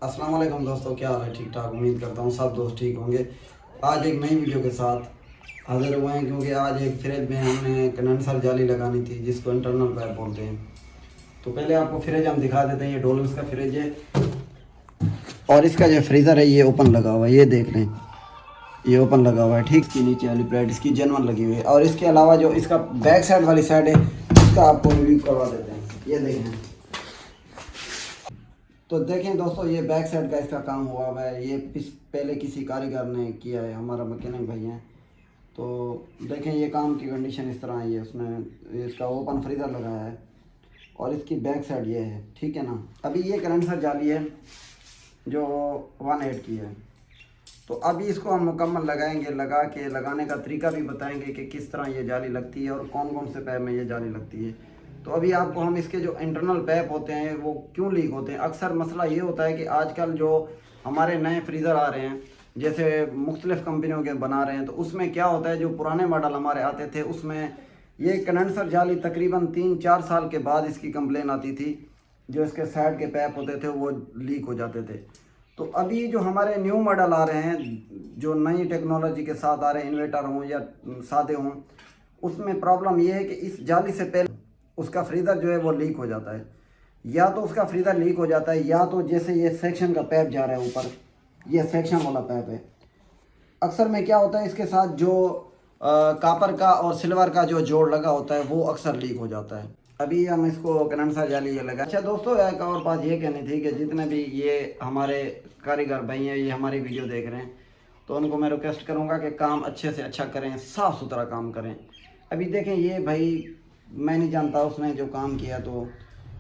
अस्सलाम वालेकुम दोस्तों, क्या हाल है? ठीक ठाक, उम्मीद करता हूँ सब दोस्त ठीक होंगे। आज एक नई वीडियो के साथ हाजिर हुए हैं क्योंकि आज एक फ्रिज में हमने कंडेंसर जाली लगानी थी जिसको इंटरनल पाइप बोलते हैं। तो पहले आपको फ्रिज हम दिखा देते हैं। ये डोलम्स का फ्रिज है और इसका जो फ्रीज़र है ये ओपन लगा हुआ है, ये देख लें, ये ओपन लगा हुआ है। ठीक, इसकी नीचे वाली प्लेट इसकी जेनवन लगी हुई है और इसके अलावा जो इसका बैक साइड वाली साइड है उसका आपको रिव्यू करवा देते हैं। ये देखें, तो देखें दोस्तों, ये बैक साइड का इसका काम हुआ हुआ है। ये पहले किसी कारीगर ने किया है, हमारा मैकेनिक भाई हैं। तो देखें, ये काम की कंडीशन इस तरह है। ये उसने इसका ओपन फ्रीज़र लगाया है और इसकी बैक साइड ये है, ठीक है ना। अभी ये कंडेंसर जाली है जो 1/8 की है। तो अभी इसको हम मुकम्मल लगाएंगे, लगाने का तरीका भी बताएंगे कि किस तरह ये जाली लगती है और कौन कौन से पैप में ये जाली लगती है। तो अभी आपको हम इसके जो इंटरनल पैप होते हैं वो क्यों लीक होते हैं। अक्सर मसला ये होता है कि आजकल जो हमारे नए फ्रीज़र आ रहे हैं, जैसे मुख्तलिफ़ कंपनियों के बना रहे हैं, तो उसमें क्या होता है, जो पुराने मॉडल हमारे आते थे उसमें ये कंडेंसर जाली तकरीबन 3-4 साल के बाद इसकी कंप्लेन आती थी। जो इसके साइड के पैप होते थे वो लीक हो जाते थे। तो अभी जो हमारे न्यू मॉडल आ रहे हैं, जो नई टेक्नोलॉजी के साथ आ रहे हैं, इन्वर्टर हों या सादे हों, उसमें प्रॉब्लम ये है कि इस जाली से पहले उसका फ्रीज़र जो है वो लीक हो जाता है। या तो उसका फ्रीज़र लीक हो जाता है, या तो जैसे ये सेक्शन का पैप जा रहा है ऊपर, ये सेक्शन वाला पैप है। अक्सर में क्या होता है, इसके साथ जो कापर का और सिल्वर का जो जोड़ लगा होता है वो अक्सर लीक हो जाता है। अभी हम इसको कंडेंसर जाली ये लगा। अच्छा दोस्तों, एक और बात ये कहनी थी कि जितने भी ये हमारे कारीगर भाई हैं, ये हमारी वीडियो देख रहे हैं, तो उनको मैं रिक्वेस्ट करूँगा कि काम अच्छे से अच्छा करें, साफ़ सुथरा काम करें। अभी देखें, ये भाई मैं नहीं जानता उसने जो काम किया, तो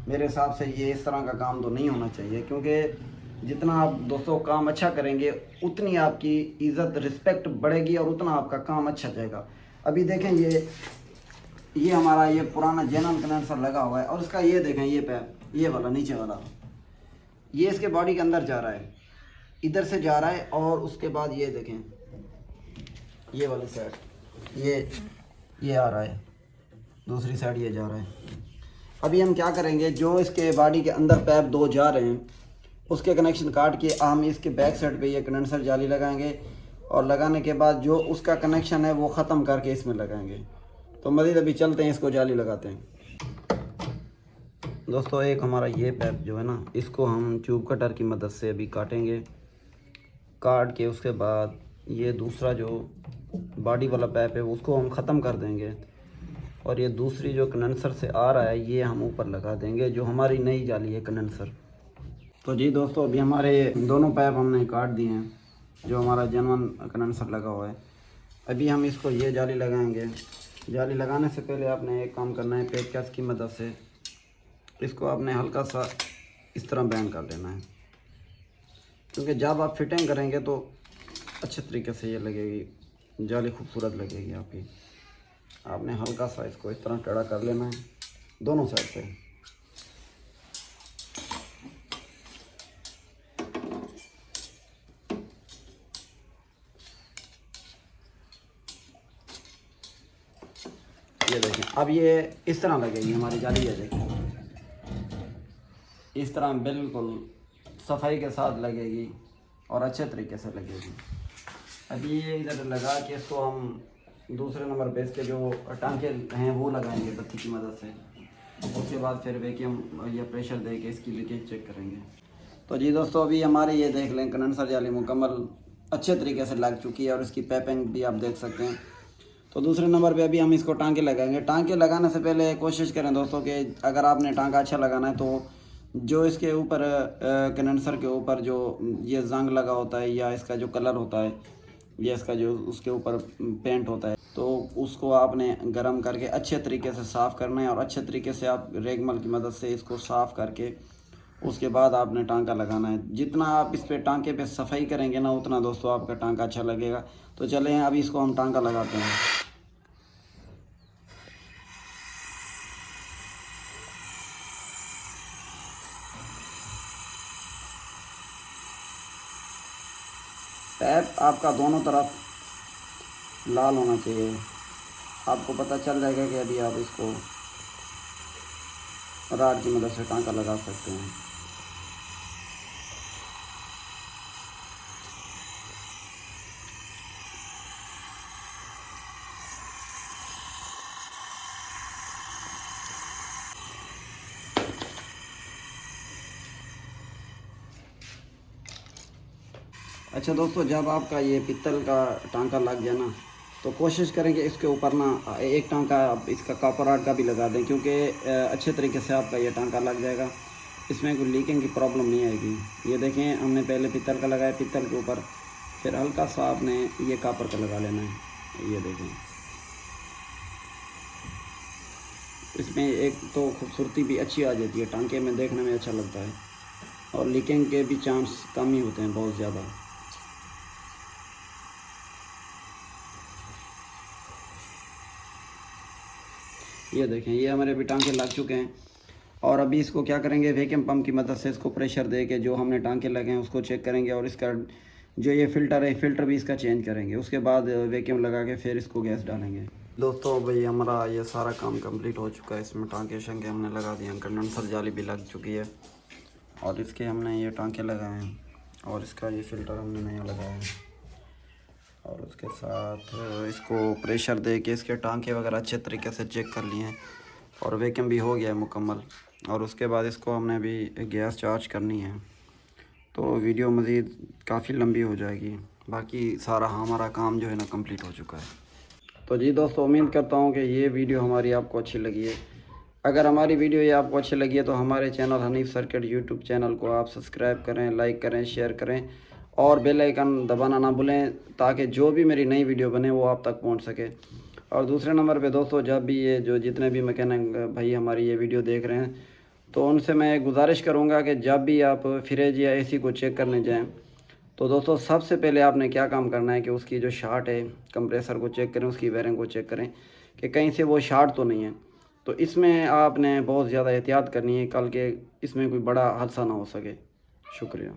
मेरे हिसाब से ये इस तरह का काम तो नहीं होना चाहिए। क्योंकि जितना आप दोस्तों काम अच्छा करेंगे उतनी आपकी इज़्ज़त रिस्पेक्ट बढ़ेगी और उतना आपका काम अच्छा जाएगा। अभी देखें, ये हमारा ये पुराना जेनन कंडेंसर लगा हुआ है और इसका ये देखें, ये पैप, ये वाला नीचे वाला, ये इसके बॉडी के अंदर जा रहा है, इधर से जा रहा है। और उसके बाद ये देखें, ये वाली साइड ये आ रहा है, दूसरी साइड ये जा रहा है। अभी हम क्या करेंगे, जो इसके बॉडी के अंदर पैप 2 जा रहे हैं उसके कनेक्शन काट के हम इसके बैक साइड पे ये कंडेंसर जाली लगाएंगे और लगाने के बाद जो उसका कनेक्शन है वो ख़त्म करके इसमें लगाएंगे। तो मज़ीद अभी चलते हैं, इसको जाली लगाते हैं। दोस्तों, एक हमारा ये पैप जो है ना, इसको हम ट्यूब कटर की मदद से अभी काटेंगे। काट के उसके बाद ये दूसरा जो बॉडी वाला पैप है उसको हम ख़त्म कर देंगे और ये दूसरी जो कंडेंसर से आ रहा है ये हम ऊपर लगा देंगे, जो हमारी नई जाली है कंडेंसर। तो जी दोस्तों, अभी हमारे दोनों पैप हमने काट दिए हैं, जो हमारा जेनवन कंडेंसर लगा हुआ है। अभी हम इसको ये जाली लगाएंगे। जाली लगाने से पहले आपने एक काम करना है, पेचकस की मदद से इसको आपने हल्का सा इस तरह बैंड कर लेना है, क्योंकि जब आप फिटिंग करेंगे तो अच्छे तरीके से ये लगेगी, जाली खूबसूरत लगेगी आपकी। आपने हल्का सा इसको इस तरह टेढ़ा कर लेना है दोनों साइड से। ये देखें, अब ये इस तरह लगेगी हमारी जाली। ये देखें, इस तरह बिल्कुल सफाई के साथ लगेगी और अच्छे तरीके से लगेगी। अभी ये इधर लगा के इसको हम दूसरे नंबर पे इसके जो टांके हैं वो लगाएंगे बत्ती की मदद से। उसके बाद फिर वैक्यूम या प्रेशर दे के इसकी लीकेज चेक करेंगे। तो जी दोस्तों, अभी हमारे ये देख लें, कंडेंसर जाली मुकम्मल अच्छे तरीके से लग चुकी है और इसकी पैपिंग भी आप देख सकते हैं। तो दूसरे नंबर पे अभी हम इसको टांके लगाएंगे। टांके लगाने से पहले कोशिश करें दोस्तों कि अगर आपने टांका अच्छा लगाना है तो जो इसके ऊपर कंडेंसर के ऊपर जो ये जंग लगा होता है या इसका जो कलर होता है या इसका जो उसके ऊपर पेंट होता है, तो उसको आपने गर्म करके अच्छे तरीके से साफ़ करना है और अच्छे तरीके से आप रेगमल की मदद से इसको साफ़ करके उसके बाद आपने टांका लगाना है। जितना आप इस पे टांके पे सफाई करेंगे ना, उतना दोस्तों आपका टांका अच्छा लगेगा। तो चलें अभी इसको हम टांका लगाते हैं। पैप आपका दोनों तरफ लाल होना चाहिए, आपको पता चल जाएगा कि अभी आप इसको राड की मदद से टांका लगा सकते हैं। अच्छा दोस्तों, जब आपका ये पित्तल का टांका लग जाए ना, तो कोशिश करें कि इसके ऊपर ना एक टांका आप इसका कॉपर राड का भी लगा दें, क्योंकि अच्छे तरीके से आपका ये टांका लग जाएगा, इसमें कोई लीकिंग की प्रॉब्लम नहीं आएगी। ये देखें, हमने पहले पित्तल का लगाया पित्तल के ऊपर, फिर हल्का सा आपने ये कॉपर का लगा लेना है। ये देखें, इसमें एक तो खूबसूरती भी अच्छी आ जाती है, टांके में देखने में अच्छा लगता है, और लीकिंग के भी चांस कम ही होते हैं, बहुत ज़्यादा। ये देखें, ये हमारे अभी टांके लग चुके हैं, और अभी इसको क्या करेंगे, वैक्यूम पंप की मदद से इसको प्रेशर दे के जो हमने टांके लगे हैं उसको चेक करेंगे, और इसका जो ये फ़िल्टर है, फ़िल्टर भी इसका चेंज करेंगे। उसके बाद वैक्यूम लगा के फिर इसको गैस डालेंगे। दोस्तों भाई, हमारा ये सारा काम कंप्लीट हो चुका है। इसमें टांके शंके हमने लगा दिए हैं, कंडेंसर जाली भी लग चुकी है, और इसके हमने ये टांके लगाए हैं, और इसका ये फ़िल्टर हमने नया लगाया है, और उसके साथ इसको प्रेशर दे के इसके टांके वगैरह अच्छे तरीके से चेक कर लिए हैं, और वैक्यूम भी हो गया है मुकम्मल। और उसके बाद इसको हमने अभी गैस चार्ज करनी है, तो वीडियो मज़ीद काफ़ी लंबी हो जाएगी। बाकी सारा हमारा काम जो है ना कंप्लीट हो चुका है। तो जी दोस्तों, उम्मीद करता हूँ कि ये वीडियो हमारी आपको अच्छी लगी है। अगर हमारी वीडियो ये आपको अच्छी लगी है तो हमारे channel Hanif circuit YouTube channel को आप सब्सक्राइब करें, लाइक करें, शेयर करें, और बेल आइकन दबाना ना भूलें, ताकि जो भी मेरी नई वीडियो बने वो आप तक पहुंच सके। और दूसरे नंबर पे दोस्तों, जब भी ये जो जितने भी मैकेनिक भाई हमारी ये वीडियो देख रहे हैं, तो उनसे मैं गुजारिश करूँगा कि जब भी आप फ्रिज या एसी को चेक करने जाएँ, तो दोस्तों सबसे पहले आपने क्या काम करना है कि उसकी जो शार्ट है, कंप्रेसर को चेक करें, उसकी वायरिंग को चेक करें कि कहीं से वो शार्ट तो नहीं है। तो इसमें आपने बहुत ज़्यादा एहतियात करनी है, कल के इसमें कोई बड़ा हादसा ना हो सके। शुक्रिया।